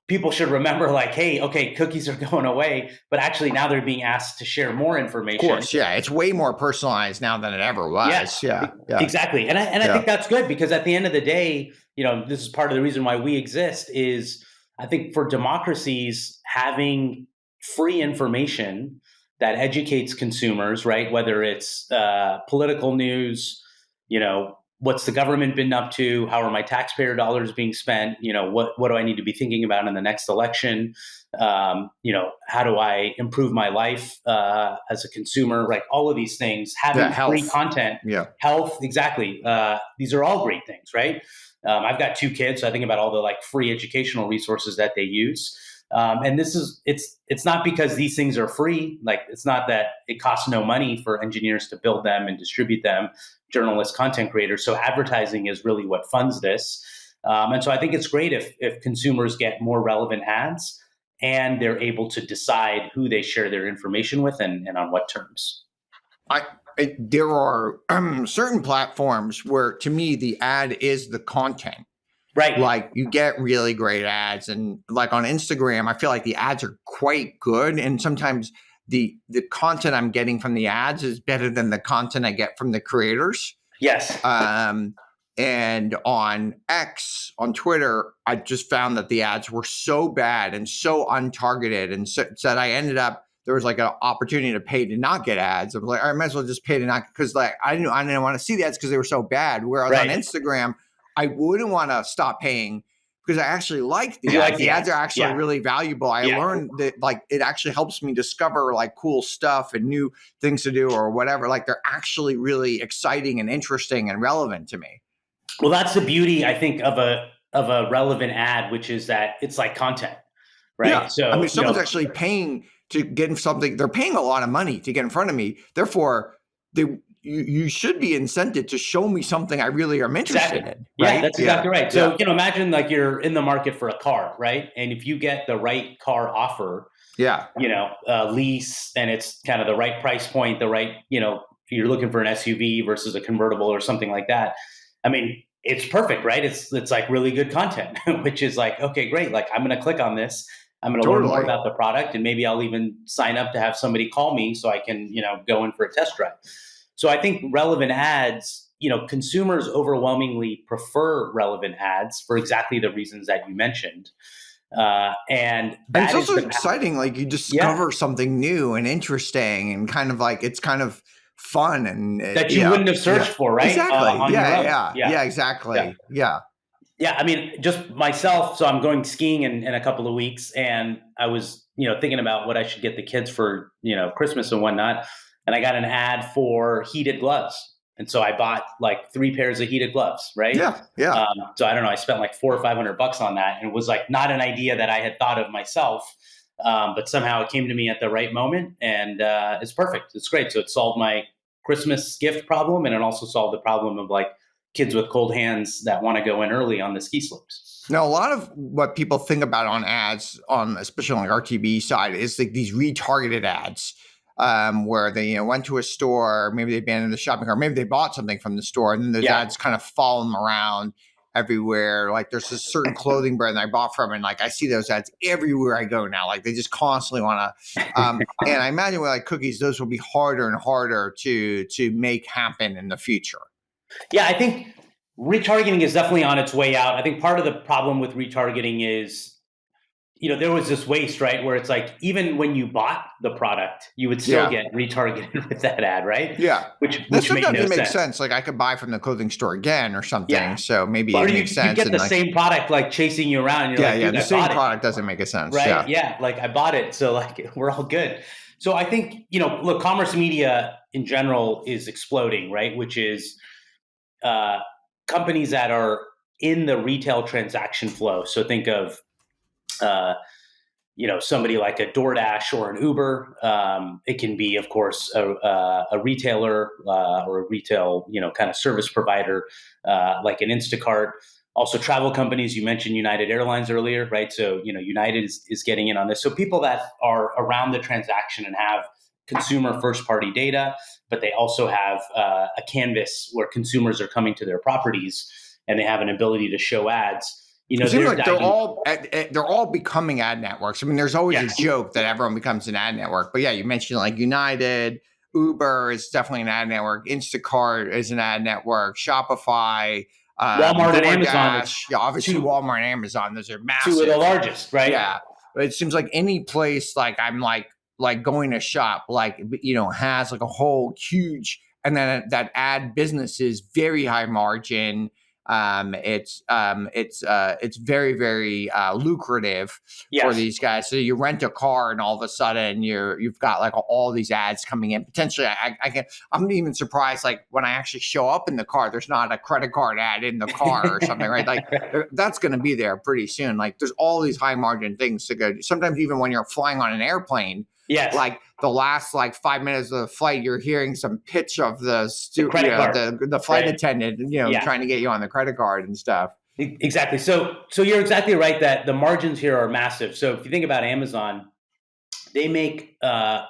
people should remember, like, hey, okay, cookies are going away, but actually now they're being asked to share more information. Of course, yeah, it's way more personalized now than it ever was. Yeah. Exactly. And I think that's good because at the end of the day, this is part of the reason why we exist is I think for democracies, having free information that educates consumers, right? Whether it's political news, what's the government been up to? How are my taxpayer dollars being spent? What do I need to be thinking about in the next election? How do I improve my life as a consumer? Right, all of these things, having free content, health, exactly. These are all great things, right? I've got 2 kids, so I think about all the free educational resources that they use. And it's not because these things are free. Like, it's not that it costs no money for engineers to build them and distribute them, journalists, content creators. So advertising is really what funds this. And so I think it's great if consumers get more relevant ads and they're able to decide who they share their information with and on what terms. There are certain platforms where, to me, the ad is the content. Right. Like, you get really great ads, and like on Instagram, I feel like the ads are quite good. And sometimes the content I'm getting from the ads is better than the content I get from the creators. Yes. And on X, on Twitter, I just found that the ads were so bad and so untargeted, and said I ended up, there was like an opportunity to pay to not get ads. I was like, I might as well just pay to not, because like I didn't want to see the ads because they were so bad. Whereas on Instagram, I wouldn't want to stop paying because I actually like the ads. The ads are actually really valuable. I learned that like it actually helps me discover like cool stuff and new things to do or whatever. Like, they're actually really exciting and interesting and relevant to me. Well, that's the beauty, I think, of a relevant ad, which is that it's like content, right? Yeah. So I mean, someone's actually paying to get in something. They're paying a lot of money to get in front of me. Therefore, you should be incented to show me something I really am interested in. Right? Yeah, that's exactly right. So, imagine like you're in the market for a car, right? And if you get the right car offer, lease, and it's kind of the right price point, the right, you're looking for an SUV versus a convertible or something like that. I mean, it's perfect, right? It's like really good content, which is like, okay, great. Like, I'm going to click on this. I'm going to learn more about the product, and maybe I'll even sign up to have somebody call me so I can, go in for a test drive. So I think relevant ads, consumers overwhelmingly prefer relevant ads for exactly the reasons that you mentioned. And it's also exciting. Like, you discover something new and interesting and kind of like, it's kind of fun and that you wouldn't have searched for, right? Exactly. Yeah, exactly. Yeah. I mean, just myself. So I'm going skiing in a couple of weeks, and I was, thinking about what I should get the kids for, Christmas and whatnot. And I got an ad for heated gloves. And so I bought like 3 pairs of heated gloves, right? Yeah. So I don't know, I spent like $400 or $500 on that. And it was like not an idea that I had thought of myself. But somehow it came to me at the right moment, and it's perfect. It's great. So it solved my Christmas gift problem, and it also solved the problem of like kids with cold hands that want to go in early on the ski slopes. Now, a lot of what people think about on ads, especially on the RTB side, is like these retargeted ads. where they went to a store, maybe they abandoned the shopping cart, maybe they bought something from the store, and then those Yeah. ads kind of follow them around everywhere. Like there's a certain clothing brand that I bought from, and like I see those ads everywhere I go now. Like they just constantly want to. And I imagine with like cookies, those will be harder and harder to make happen in the future. Yeah, I think retargeting is definitely on its way out. I think part of the problem with retargeting is, there was this waste, right? Where it's like, even when you bought the product, you would still get retargeted with that ad, right? Yeah. Which Sometimes made no it makes sense. sense. Like I could buy from the clothing store again or something. Yeah. So maybe Or it you makes sense. get the like, same product like chasing you around. And you're like, dude, the I same bought product doesn't make a sense. it. Right? Yeah. Like I bought it. So like we're all good. So I think, look, commerce media in general is exploding, right? Which is companies that are in the retail transaction flow. So think of somebody like a DoorDash or an Uber. It can be, of course, a retailer or a retail, kind of service provider like an Instacart. Also, travel companies. You mentioned United Airlines earlier, right? So, United is getting in on this. So people that are around the transaction and have consumer first-party data, but they also have a canvas where consumers are coming to their properties and they have an ability to show ads. It seems like they're all becoming ad networks. I mean, there's always a joke that everyone becomes an ad network. But yeah, you mentioned like United, Uber is definitely an ad network. Instacart is an ad network. Shopify, Walmart DoorDash, and Amazon. Yeah, obviously Walmart and Amazon. Those are massive. Two of the largest, right? Yeah, but it seems like any place like I'm like going to shop, like has like a whole huge, and then that ad business is very high margin. It's very, very lucrative for these guys. So you rent a car, and all of a sudden you've got like all these ads coming in. Potentially, I'm even surprised. Like when I actually show up in the car, there's not a credit card ad in the car or something, right? Like that's going to be there pretty soon. Like there's all these high margin things to go. Sometimes even when you're flying on an airplane. Yes. Like the last 5 minutes of the flight, you're hearing some pitch of the flight attendant, trying to get you on the credit card and stuff. Exactly. So you're exactly right that the margins here are massive. So if you think about Amazon, they make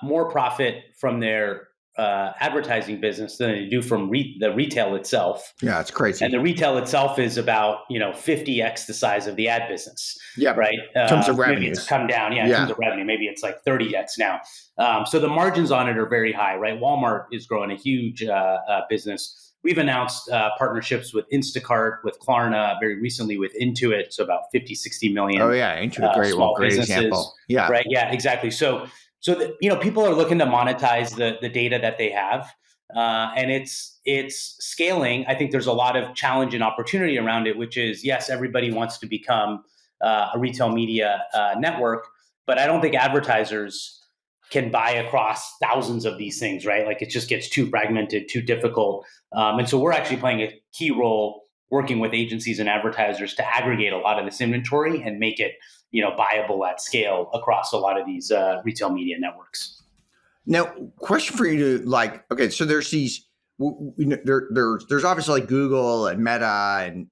more profit from their advertising business than they do from the retail itself. Yeah, it's crazy. And the retail itself is about 50x the size of the ad business. Yeah, right. In terms of maybe revenues, it's come down. In terms of revenue, maybe it's like 30x now. So the margins on it are very high. Right. Walmart is growing a huge business. We've announced partnerships with Instacart, with Klarna, very recently with Intuit. So about 50, 60 million. Oh yeah, Intuit, great example. Yeah, right. Yeah, exactly. So people are looking to monetize the data that they have, and it's scaling. I think there's a lot of challenge and opportunity around it, which is, yes, everybody wants to become a retail media network, but I don't think advertisers can buy across thousands of these things, right? Like it just gets too fragmented, too difficult. And so we're actually playing a key role working with agencies and advertisers to aggregate a lot of this inventory and make it viable at scale across a lot of these retail media networks. Now, question for you okay, so there's these, there's obviously like Google and Meta and,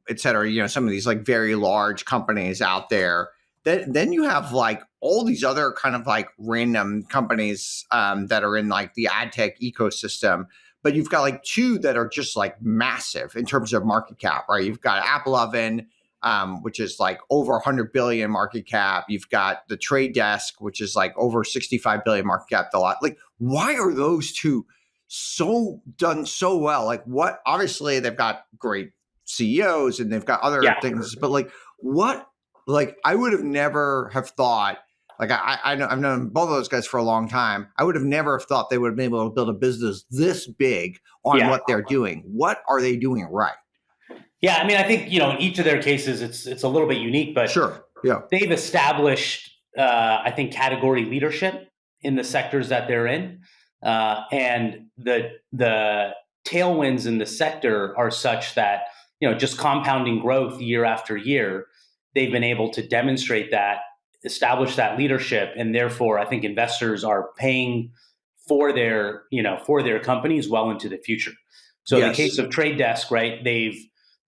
et cetera, some of these like very large companies out there. Then you have like all these other kind of like random companies that are in like the ad tech ecosystem. But you've got like two that are just like massive in terms of market cap, right? You've got AppLovin, which is like over 100 billion market cap. You've got the Trade Desk, which is like over 65 billion market cap. Like, why are those two done so well? Like, what? Obviously, they've got great CEOs and they've got other things, but like, what? Like, I would have never have thought. Like I know I've known both of those guys for a long time. I would have never have thought they would have been able to build a business this big on what they're doing. What are they doing right? Yeah, I mean, I think in each of their cases, it's a little bit unique, but sure, yeah, they've established, I think, category leadership in the sectors that they're in, and the tailwinds in the sector are such that just compounding growth year after year, they've been able to demonstrate that, establish that leadership, and therefore I think investors are paying for their companies well into the future. So in the case of Trade Desk, right, they've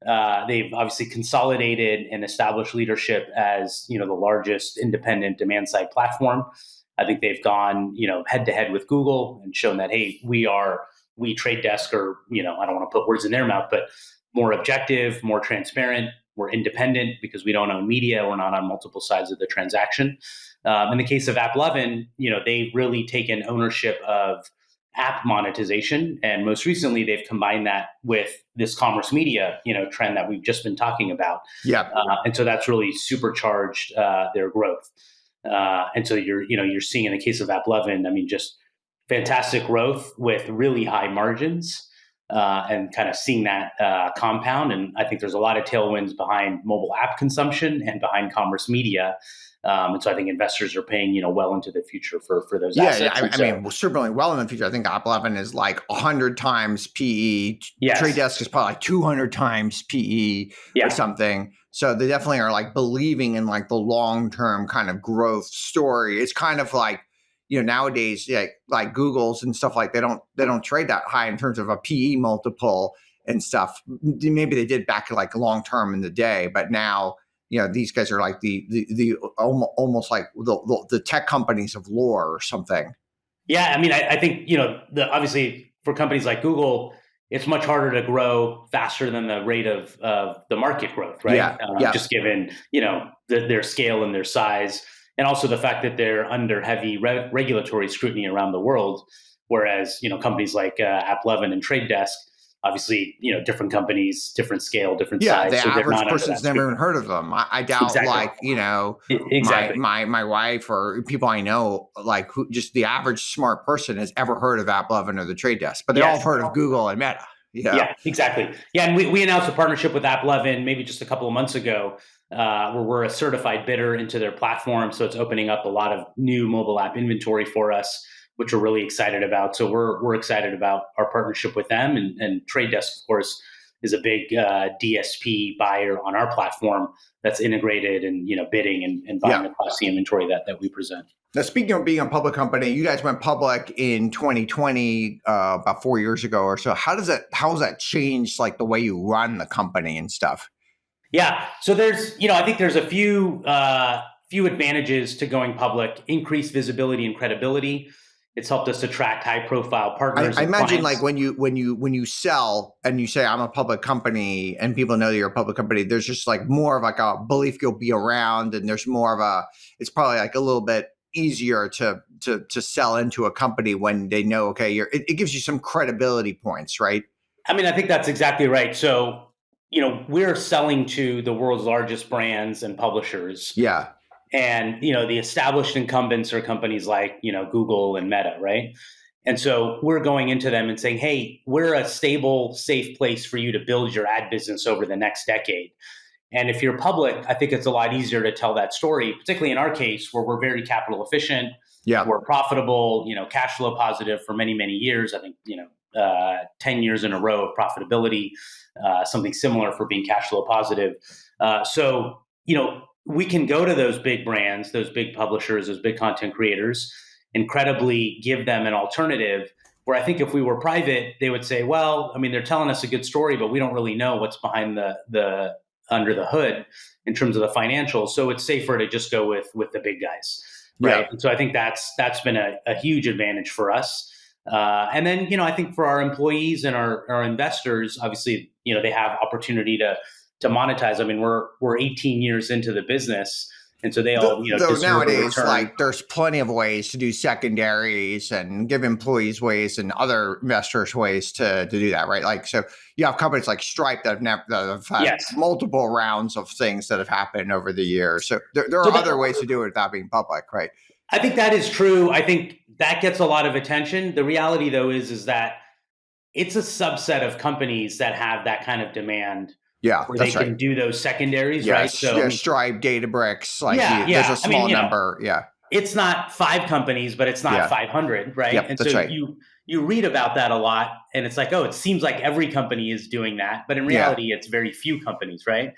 obviously consolidated and established leadership as the largest independent demand side platform. I think they've gone, head to head with Google and shown that, hey, we Trade Desk are, I don't want to put words in their mouth, but more objective, more transparent. We're independent because we don't own media. We're not on multiple sides of the transaction. In the case of AppLovin, they've really taken ownership of app monetization, and most recently they've combined that with this commerce media, trend that we've just been talking about. Yeah. And so that's really supercharged their growth. And so you're seeing in the case of AppLovin, I mean, just fantastic growth with really high margins. And kind of seeing that compound. And I think there's a lot of tailwinds behind mobile app consumption and behind commerce media. And so I think investors are paying, well into the future for those assets. I mean, certainly well in the future. I think AppLovin is like 100 times PE. Yes. Trade Desk is probably like 200 times PE or something. So they definitely are like believing in like the long-term kind of growth story. It's kind of like, nowadays, like Google's and stuff like they don't trade that high in terms of a PE multiple and stuff. Maybe they did back like long term in the day, but now these guys are like the almost like the tech companies of lore or something. Yeah, I mean, I think obviously for companies like Google, it's much harder to grow faster than the rate of the market growth, right? Just given their scale and their size. And also the fact that they're under heavy regulatory scrutiny around the world, whereas companies like AppLovin and Trade Desk, obviously different companies, different scale, different size. The so average person's never even heard of them. I doubt, exactly. my wife or people I know, like who just the average smart person has ever heard of AppLovin or the Trade Desk, but they all have heard of Google and Meta. Yeah, exactly. Yeah, and we announced a partnership with AppLovin maybe just a couple of months ago, where we're a certified bidder into their platform. So it's opening up a lot of new mobile app inventory for us, which we're really excited about. So we're excited about our partnership with them. And Trade Desk, of course, is a big DSP buyer on our platform that's integrated and bidding and buying across the inventory that we present. Now, speaking of being a public company, you guys went public in 2020, about 4 years ago or so. How has that changed like the way you run the company and stuff? Yeah. So there's, I think there's a few advantages to going public: increased visibility and credibility. It's helped us attract high profile partners. I imagine like when you sell and you say I'm a public company and people know you're a public company, there's just like more of like a belief you'll be around, and there's more of it's probably like a little bit easier to sell into a company when they know, okay, it gives you some credibility points, right? I mean, I think that's exactly right. So, we're selling to the world's largest brands and publishers. Yeah. And, the established incumbents are companies like, Google and Meta, right? And so we're going into them and saying, hey, we're a stable, safe place for you to build your ad business over the next decade. And if you're public, I think it's a lot easier to tell that story, particularly in our case where we're very capital efficient. Yeah. We're profitable, cash flow positive for many, many years. I think, 10 years in a row of profitability, something similar for being cash flow positive. So, we can go to those big brands, those big publishers, those big content creators, incredibly give them an alternative. Where I think if we were private, they would say, well, I mean, they're telling us a good story, but we don't really know what's behind the under the hood in terms of the financials. So it's safer to just go with the big guys, right? Yeah. And so I think that's been a huge advantage for us. And then, I think for our employees and our investors, obviously, they have opportunity to monetize. I mean, we're 18 years into the business, and so they all, though nowadays, like there's plenty of ways to do secondaries and give employees ways and other investors ways to do that, right? Like, so you have companies like Stripe that have had multiple rounds of things that have happened over the years. So there are other ways to do it without being public, right? I think that is true. I think that gets a lot of attention. The reality, though, is that it's a subset of companies that have that kind of demand. Yeah, where they can do those secondaries, yes, right? So Stripe, Databricks, like there's a small number. It's not 5 companies, but it's not 500, right? Yep, and so you read about that a lot, and it's like, oh, it seems like every company is doing that, but in reality, it's very few companies, right?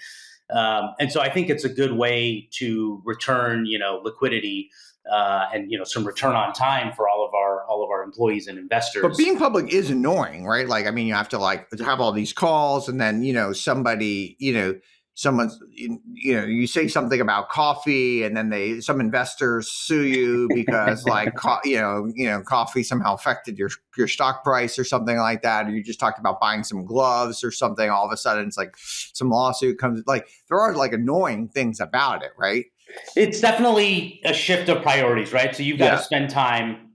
And so I think it's a good way to return, liquidity and some return on time for all of our employees and investors. But being public is annoying, right? Like, I mean, you have to like have all these calls, and then somebody someone's, you say something about coffee, and then some investors sue you because like, coffee somehow affected your stock price or something like that. Or you just talked about buying some gloves or something. All of a sudden it's like some lawsuit comes, like there are like annoying things about it, right? It's definitely a shift of priorities, right? So you've got to spend time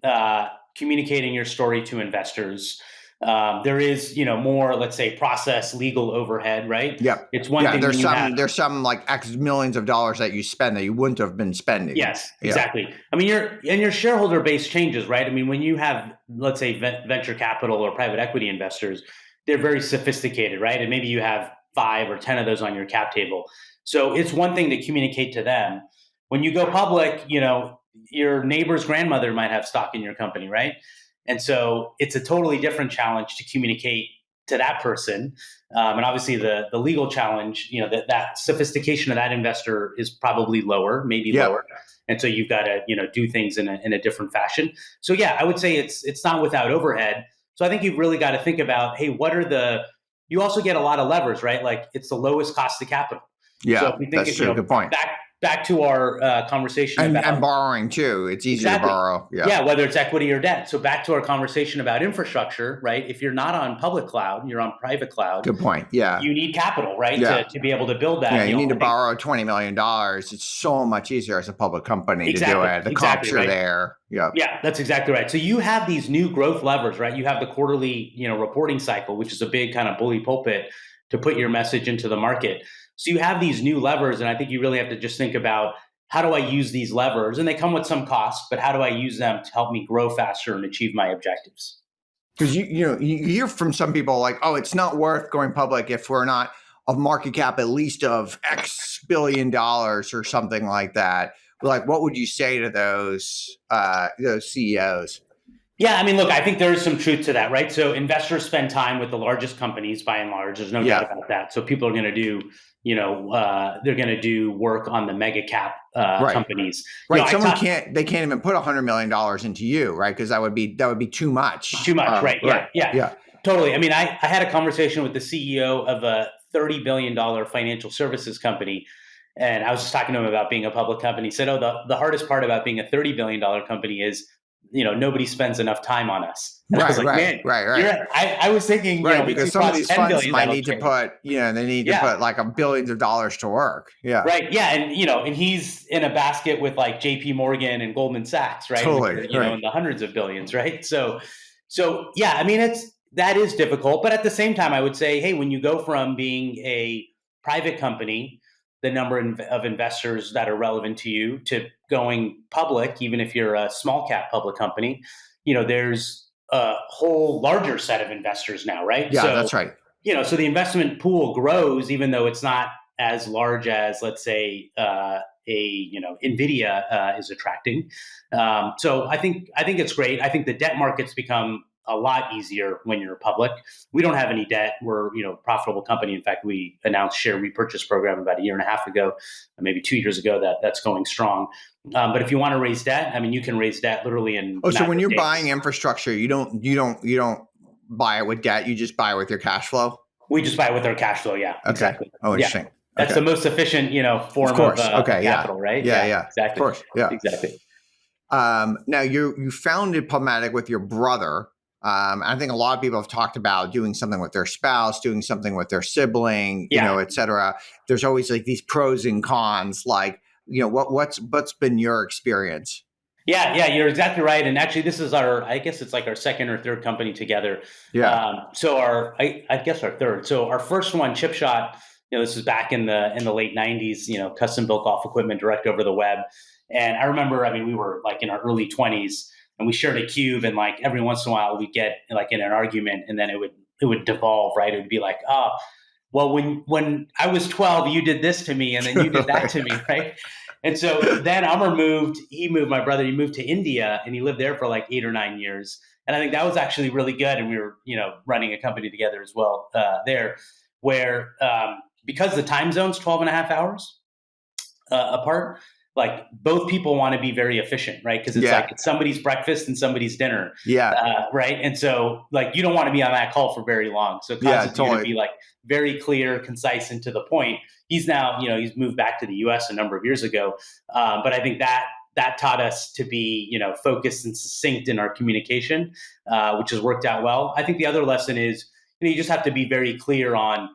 communicating your story to investors. There is, more, let's say, process legal overhead, right? Yep. It's one Yeah. thing when you have. There's some like X millions of dollars that you spend that you wouldn't have been spending. Yes, Yeah. exactly. I mean, your shareholder base changes, right? I mean, when you have, let's say, venture capital or private equity investors, they're very sophisticated, right? And maybe you have 5 or 10 of those on your cap table. So it's one thing to communicate to them. When you go public, your neighbor's grandmother might have stock in your company, right? And so it's a totally different challenge to communicate to that person. And obviously the legal challenge, that sophistication of that investor is probably lower, maybe lower. And so you've got to, do things in a different fashion. So yeah, I would say it's not without overhead. So I think you've really got to think about, hey, you also get a lot of levers, right? Like it's the lowest cost of capital. Yeah, so if we think, that's true. Good point. Back to our conversation about and borrowing too. It's easy to borrow. Yeah, whether it's equity or debt. So back to our conversation about infrastructure, right? If you're not on public cloud, you're on private cloud. Good point. Yeah. You need capital, right? Yeah. To be able to build that. Yeah, you need to borrow $20 million. It's so much easier as a public company to do it. The comps are there. Yeah. Yeah, that's exactly right. So you have these new growth levers, right? You have the quarterly, reporting cycle, which is a big kind of bully pulpit to put your message into the market. So you have these new levers, and I think you really have to just think about, how do I use these levers? And they come with some costs, but how do I use them to help me grow faster and achieve my objectives? Because you hear from some people like, oh, it's not worth going public if we're not of market cap at least of X billion dollars or something like that. Like, what would you say to those CEOs? Yeah, I mean, look, I think there is some truth to that, right? So investors spend time with the largest companies by and large. There's no doubt about that. So people are going to do, they're going to do work on the mega cap companies. Right. They can't even put $100 million into you, right? Because that would be too much. Too much, right? Yeah. Totally. I mean, I had a conversation with the CEO of a $30 billion financial services company. And I was just talking to him about being a public company. He said, oh, the hardest part about being a $30 billion company is, nobody spends enough time on us. And I was like, man, I was thinking, because some of these funds might need to put, they need to put like billions of dollars to work. Yeah. Right. Yeah. And, and he's in a basket with like JP Morgan and Goldman Sachs, right? Totally. In the hundreds of billions, right? So yeah, I mean, that is difficult. But at the same time, I would say, hey, when you go from being a private company, the number of investors that are relevant to you, to going public, even if you're a small cap public company, there's a whole larger set of investors now, right? Yeah, that's right. So the investment pool grows, even though it's not as large as, let's say, NVIDIA is attracting. So I think it's great. I think the debt markets become a lot easier when you're public. We don't have any debt. We're, a profitable company. In fact, we announced share repurchase program about a year and a half ago, maybe 2 years ago, that's going strong. But if you want to raise debt, I mean, you can raise debt literally in. So when you're buying infrastructure, you don't buy it with debt. You just buy it with your cash flow. We just buy it with our cash flow. Yeah, okay. Exactly. Oh, interesting. Yeah. That's the most efficient, form of capital, right? Yeah. Exactly. Of course. Yeah. Exactly. Now you founded PubMatic with your brother. I think a lot of people have talked about doing something with their spouse, doing something with their sibling, et cetera. There's always like these pros and cons. Like, what's been your experience? Yeah, you're exactly right. And actually, this is I guess it's like our second or third company together. Yeah. I guess our third. So our first one, ChipShot, this was back in the late 90s, custom built golf equipment direct over the web. And I remember, we were like in our early 20s. And we shared a cube, and like every once in a while we'd get like in an argument, and then it would devolve, right? It would be like, oh, well, when I was 12, you did this to me, and then you did that to me, right? And so then my brother moved to India, and he lived there for like 8 or 9 years. And I think that was actually really good. And we were, running a company together as well there, where because the time zone's 12 and a half hours apart, like both people want to be very efficient, right? Because it's like it's somebody's breakfast and somebody's dinner, right? And so like you don't want to be on that call for very long. So it causes you to be like very clear, concise, and to the point. He's now, he's moved back to the U.S. a number of years ago, but I think that taught us to be, focused and succinct in our communication, which has worked out well. I think the other lesson is, you just have to be very clear on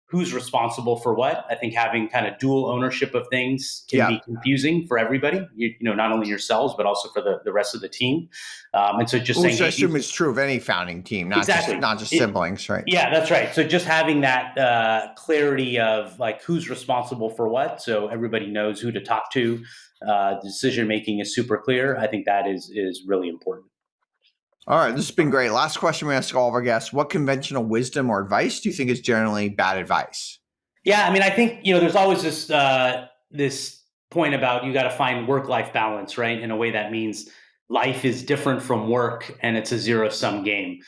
who's responsible for what. I think having kind of dual ownership of things can be confusing for everybody, not only yourselves, but also for the rest of the team. And so just saying, I assume it's true of any founding team, not just siblings, right? Yeah, that's right. So just having that clarity of like who's responsible for what, so everybody knows who to talk to. The decision making is super clear. I think that is really important. All right, this has been great. Last question we ask all of our guests: what conventional wisdom or advice do you think is generally bad advice? Yeah, I mean, I think there's always this point about you got to find work-life balance, right? In a way that means life is different from work, and it's a zero-sum game.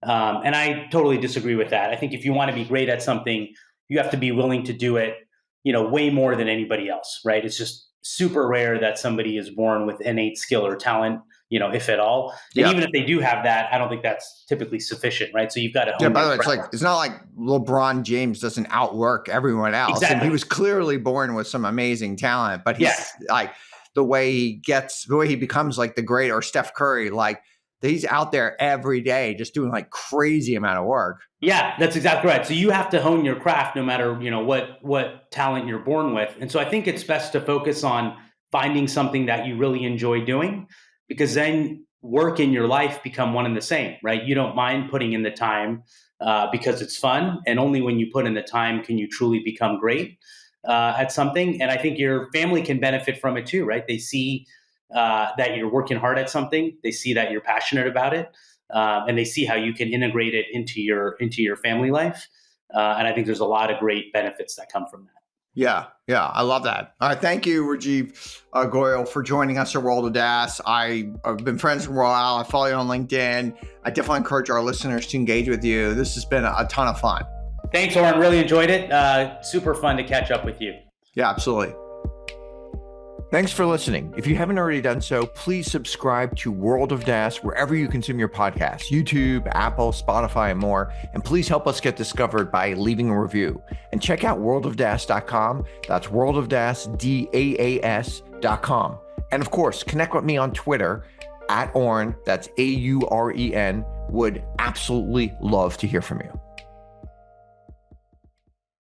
And I totally disagree with that. I think if you want to be great at something, you have to be willing to do it, way more than anybody else, right? It's just super rare that somebody is born with innate skill or talent, if at all. And even if they do have that, I don't think that's typically sufficient, right? So you've got to hone by the way, it's not like LeBron James doesn't outwork everyone else. Exactly. And he was clearly born with some amazing talent, but he's like the way he becomes like the great, or Steph Curry, like he's out there every day just doing like crazy amount of work. Yeah, that's exactly right. So you have to hone your craft no matter, what talent you're born with. And so I think it's best to focus on finding something that you really enjoy doing, because then work and your life become one and the same, right? You don't mind putting in the time because it's fun. And only when you put in the time can you truly become great at something. And I think your family can benefit from it too, right? They see that you're working hard at something. They see that you're passionate about it. And they see how you can integrate it into your family life. And I think there's a lot of great benefits that come from that. Yeah, I love that. All right, thank you, Rajeev Goel, for joining us at World of DaaS. I've been friends for a while. I follow you on LinkedIn. I definitely encourage our listeners to engage with you. This has been a ton of fun. Thanks, Auren. Really enjoyed it. Super fun to catch up with you. Yeah, absolutely. Thanks for listening. If you haven't already done so, please subscribe to World of DaaS wherever you consume your podcasts, YouTube, Apple, Spotify, and more. And please help us get discovered by leaving a review. And check out worldofdaas.com. That's worldofdaas.com. And of course, connect with me on Twitter @Auren. That's AUREN. Would absolutely love to hear from you.